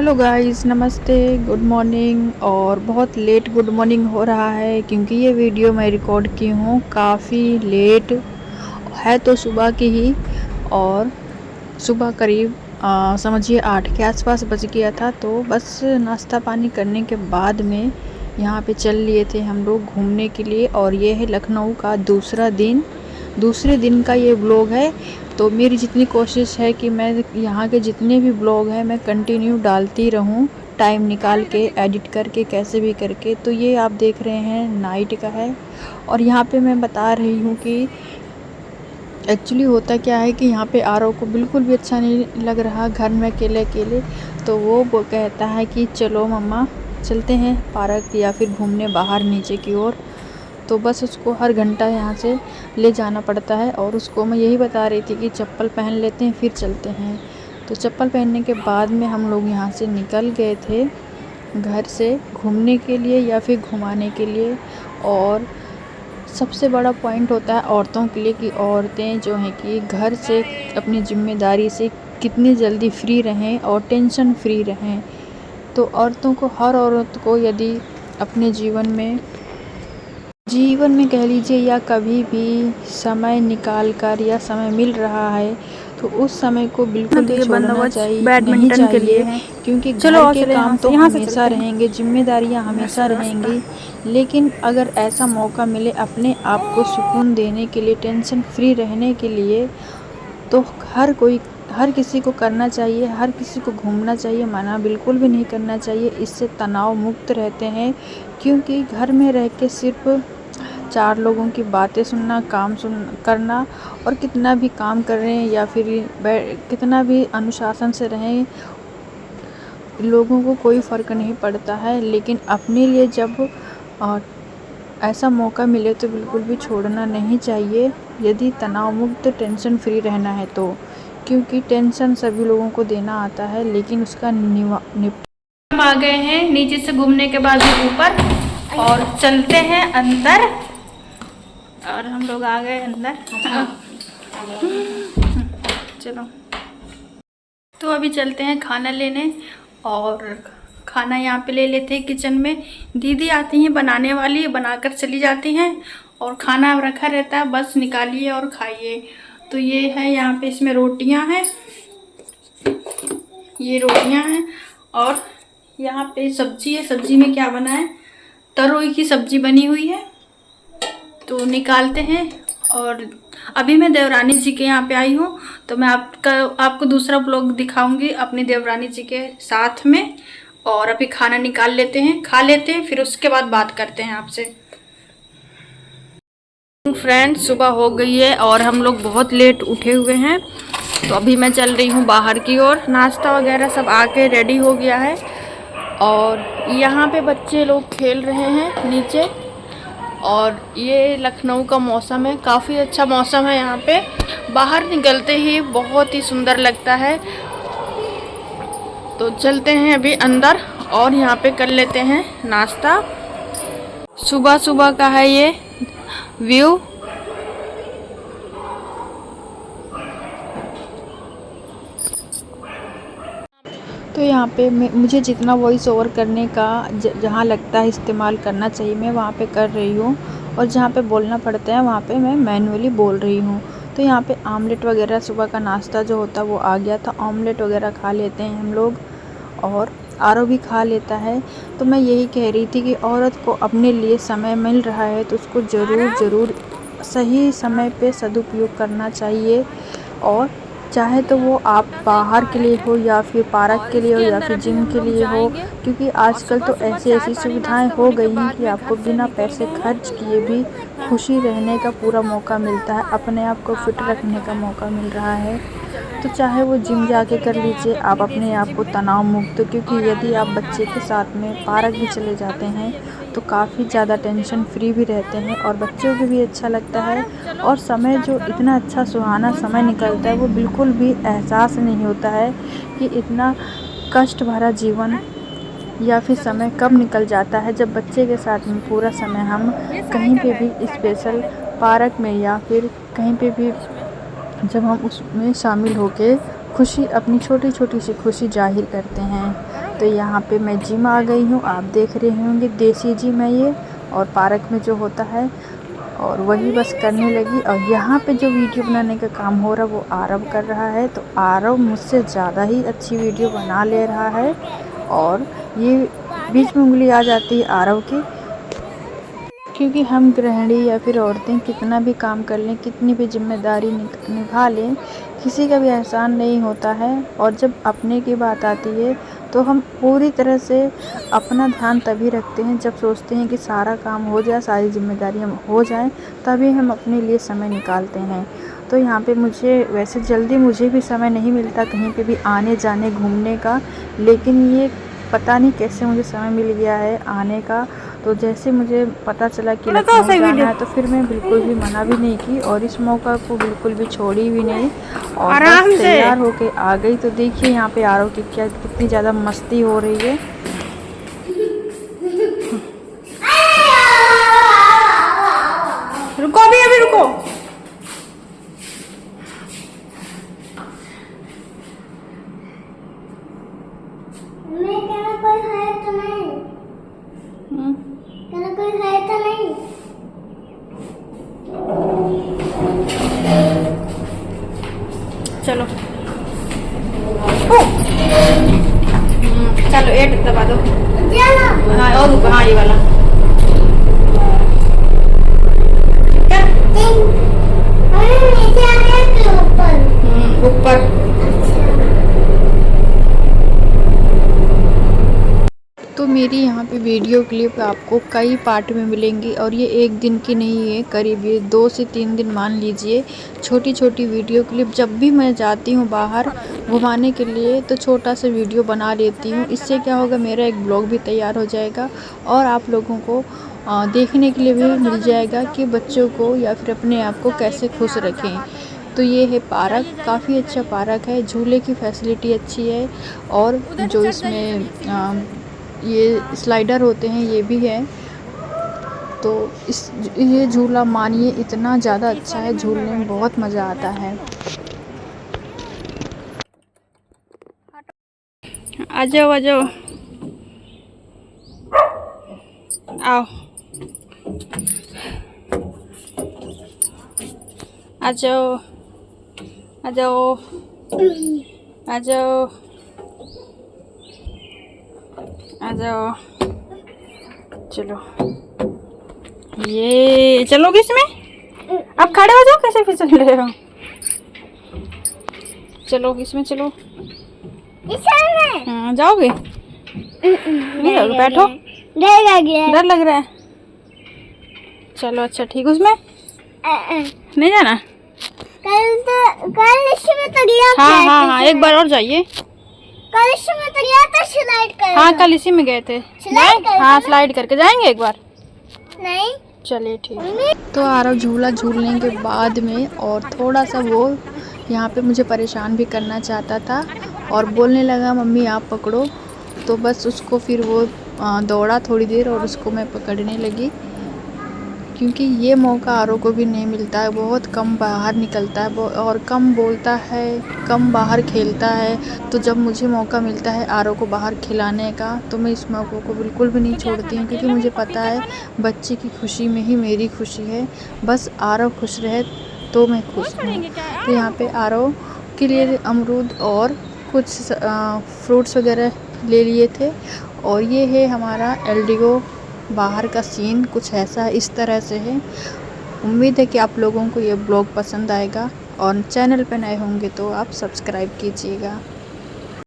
Hello guys, नमस्ते, good morning. और बहुत लेट गुड मॉर्निंग हो रहा है क्योंकि ये वीडियो मैं रिकॉर्ड की हूँ काफ़ी लेट है, तो सुबह की ही। और सुबह करीब समझिए 8 के आसपास बज गया था। तो बस नाश्ता पानी करने के बाद में यहाँ पे चल लिए थे हम लोग घूमने के लिए। और ये है लखनऊ का दूसरे दिन का ये व्लॉग है। तो मेरी जितनी कोशिश है कि मैं यहाँ के जितने भी ब्लॉग हैं मैं कंटिन्यू डालती रहूँ, टाइम निकाल के एडिट करके कैसे भी करके। तो ये आप देख रहे हैं नाइट का है। और यहाँ पे मैं बता रही हूँ कि एक्चुअली होता क्या है कि यहाँ पे आरव को बिल्कुल भी अच्छा नहीं लग रहा घर में अकेले अकेले। तो वो कहता है कि चलो मम्मा चलते हैं पार्क या फिर घूमने बाहर नीचे की ओर। तो बस उसको हर घंटा यहाँ से ले जाना पड़ता है। और उसको मैं यही बता रही थी कि चप्पल पहन लेते हैं फिर चलते हैं। तो चप्पल पहनने के बाद में हम लोग यहाँ से निकल गए थे घर से घूमने के लिए या फिर घुमाने के लिए। और सबसे बड़ा पॉइंट होता है औरतों के लिए कि औरतें जो हैं कि घर से अपनी जिम्मेदारी से कितनी जल्दी फ्री रहें और टेंशन फ्री रहें। तो औरतों को, हर औरत को यदि अपने जीवन में कह लीजिए या कभी भी समय निकाल कर या समय मिल रहा है तो उस समय को बिल्कुल भी छोड़ना नहीं चाहिए। क्योंकि घर के काम तो हमेशा रहेंगे, जिम्मेदारियां हमेशा रहेंगी। लेकिन अगर ऐसा मौका मिले अपने आप को सुकून देने के लिए, टेंशन फ्री रहने के लिए, तो हर किसी को करना चाहिए, हर किसी को घूमना चाहिए। मना बिल्कुल भी नहीं करना चाहिए। इससे तनाव मुक्त रहते हैं। क्योंकि घर में रह के सिर्फ 4 लोगों की बातें सुनना, करना, और कितना भी काम कर रहे हैं या फिर कितना भी अनुशासन से रहें, लोगों को कोई फ़र्क नहीं पड़ता है। लेकिन अपने लिए जब ऐसा मौका मिले तो बिल्कुल भी छोड़ना नहीं चाहिए, यदि तनाव मुक्त टेंशन फ्री रहना है तो। क्योंकि टेंशन सभी लोगों को देना आता है, लेकिन उसका हम आ गए हैं नीचे से घूमने के बाद ऊपर और चलते हैं अंदर। और हम लोग आ गए अंदर। चलो, तो अभी चलते हैं खाना लेने। और खाना यहाँ पे ले लेते हैं किचन में। दीदी आती हैं बनाने वाली, बनाकर चली जाती हैं और खाना रखा रहता है, बस निकालिए और खाइए। तो ये है यहाँ पे, इसमें रोटियाँ हैं, ये रोटियाँ हैं। और यहाँ पे सब्जी है। सब्जी में क्या बना है, तरोई की सब्जी बनी हुई है। तो निकालते हैं। और अभी मैं देवरानी जी के यहाँ पे आई हूँ, तो मैं आपको दूसरा ब्लॉग दिखाऊंगी अपनी देवरानी जी के साथ में। और अभी खाना निकाल लेते हैं, खा लेते हैं, फिर उसके बाद बात करते हैं आपसे। फ्रेंड्स, सुबह हो गई है और हम लोग बहुत लेट उठे हुए हैं। तो अभी मैं चल रही हूँ बाहर की ओर। नाश्ता वगैरह सब आके रेडी हो गया है। और यहाँ पे बच्चे लोग खेल रहे हैं नीचे। और ये लखनऊ का मौसम है, काफ़ी अच्छा मौसम है यहाँ पे। बाहर निकलते ही बहुत ही सुंदर लगता है। तो चलते हैं अभी अंदर और यहाँ पे कर लेते हैं नाश्ता। सुबह सुबह का है ये व्यू। तो यहाँ पे मुझे जितना वॉइस ओवर करने का जहाँ लगता है इस्तेमाल करना चाहिए मैं वहाँ पे कर रही हूँ। और जहाँ पे बोलना पड़ता है वहाँ पे मैं मैनुअली बोल रही हूँ। तो यहाँ पे आमलेट वगैरह, सुबह का नाश्ता जो होता है वो आ गया था। आमलेट वगैरह खा लेते हैं हम लोग और आरव भी खा लेता है। तो मैं यही कह रही थी कि औरत को अपने लिए समय मिल रहा है तो उसको ज़रूर सही समय पे सदुपयोग करना चाहिए। और चाहे तो वो आप बाहर के लिए हो या फिर पार्क के लिए हो या फिर जिम के लिए हो। क्योंकि आजकल तो ऐसी सुविधाएं हो गई हैं कि आपको बिना पैसे खर्च किए भी खुशी रहने का पूरा मौका मिलता है, अपने आप को फिट रखने का मौका मिल रहा है। तो चाहे वो जिम जाके कर लीजिए आप अपने आप को तनाव मुक्त। क्योंकि यदि आप बच्चे के साथ में पार्क भी चले जाते हैं तो काफ़ी ज़्यादा टेंशन फ्री भी रहते हैं और बच्चों को भी अच्छा लगता है। और समय जो इतना अच्छा सुहाना समय निकलता है वो बिल्कुल भी एहसास नहीं होता है कि इतना कष्ट भरा जीवन या फिर समय कब निकल जाता है, जब बच्चे के साथ में पूरा समय हम कहीं पे भी स्पेशल पार्क में या फिर कहीं पे भी जब हम उसमें शामिल होके खुशी, अपनी छोटी छोटी सी खुशी जाहिर करते हैं। तो यहाँ पे मैं जिम आ गई हूँ, आप देख रहे होंगे देसी जिम है ये, और पार्क में जो होता है, और वही बस करने लगी। और यहाँ पे जो वीडियो बनाने का काम हो रहा है वो आरव कर रहा है। तो आरव मुझसे ज़्यादा ही अच्छी वीडियो बना ले रहा है, और ये बीच में उंगली आ जाती है आरव की, क्योंकि हम गृहिणी या फिर औरतें कितना भी काम कर लें, कितनी भी जिम्मेदारी निभा लें, किसी का भी एहसान नहीं होता है। और जब अपने की बात आती है तो हम पूरी तरह से अपना ध्यान तभी रखते हैं जब सोचते हैं कि सारा काम हो जाए, सारी जिम्मेदारियां हो जाएं, तभी हम अपने लिए समय निकालते हैं। तो यहाँ पे मुझे वैसे जल्दी मुझे भी समय नहीं मिलता कहीं पे भी आने जाने घूमने का, लेकिन ये पता नहीं कैसे मुझे समय मिल गया है आने का। तो जैसे मुझे पता चला कि लखनऊ जाना है तो फिर मैं बिल्कुल भी मना भी नहीं की, और इस मौका को बिल्कुल भी छोड़ी भी नहीं, और बस तैयार होके आ गई। तो देखिए यहाँ पे आरव की क्या कितनी ज़्यादा मस्ती हो रही है। रुको अभी रुको। चलो चलो 8 दबा दो। हाँ और ऊपर, हाँ ये वाला ऊपर। तो मेरी यहाँ पे वीडियो क्लिप आपको कई पार्ट में मिलेंगी, और ये एक दिन की नहीं है, करीब ये 2 से 3 दिन मान लीजिए। छोटी छोटी वीडियो क्लिप जब भी मैं जाती हूँ बाहर घुमाने के लिए तो छोटा सा वीडियो बना लेती हूँ। इससे क्या होगा, मेरा एक ब्लॉग भी तैयार हो जाएगा, और आप लोगों को देखने के लिए भी मिल जाएगा कि बच्चों को या फिर अपने आप को कैसे खुश रखें। तो ये है पार्क, काफ़ी अच्छा पार्क है, झूले की फैसिलिटी अच्छी है, और जो इसमें ये स्लाइडर होते हैं ये भी है। तो ये झूला मानिए इतना ज़्यादा अच्छा है, झूलने में बहुत मज़ा आता है। आ जाओ आओ, आ जाओ आ जाओ आ जाओ आ जाओ। चलो ये चलोगे इसमें? आप खड़े हो जाओ, कैसे फिसल रहे हो? चलो इसमें चलो। हाँ जाओगे? नहीं जाओगे, बैठो। डर लग रहा है। चलो अच्छा ठीक, उसमें नहीं जाना। कल इसमें तो गया था। हाँ एक बार और जाइए। कल इसमें तो गया था स्लाइड कर। हाँ कल इसी में गए थे। हाँ स्लाइड करके जाएंगे एक बार। नहीं चलिए ठीक। तो आरव झूला झूलने के बाद में और थोड़ा सा वो यहाँ पे मुझे परेशान भी करना चाहता था, और बोलने लगा मम्मी आप पकड़ो। तो बस उसको फिर वो दौड़ा थोड़ी देर, और उसको मैं पकड़ने लगी, क्योंकि ये मौका आरव को भी नहीं मिलता है, बहुत कम बाहर निकलता है और कम बोलता है, कम बाहर खेलता है। तो जब मुझे मौका मिलता है आरव को बाहर खिलाने का तो मैं इस मौके को बिल्कुल भी नहीं छोड़ती हूँ, क्योंकि मुझे पता है बच्चे की खुशी में ही मेरी खुशी है। बस आरव खुश रहे तो मैं खुश हूँ। तो यहाँ पे आरव के लिए अमरूद और कुछ फ्रूट्स वगैरह ले लिए थे, और ये है हमारा एल्डिगो बाहर का सीन, कुछ ऐसा इस तरह से है। उम्मीद है कि आप लोगों को ये ब्लॉग पसंद आएगा, और चैनल पर नए होंगे तो आप सब्सक्राइब कीजिएगा।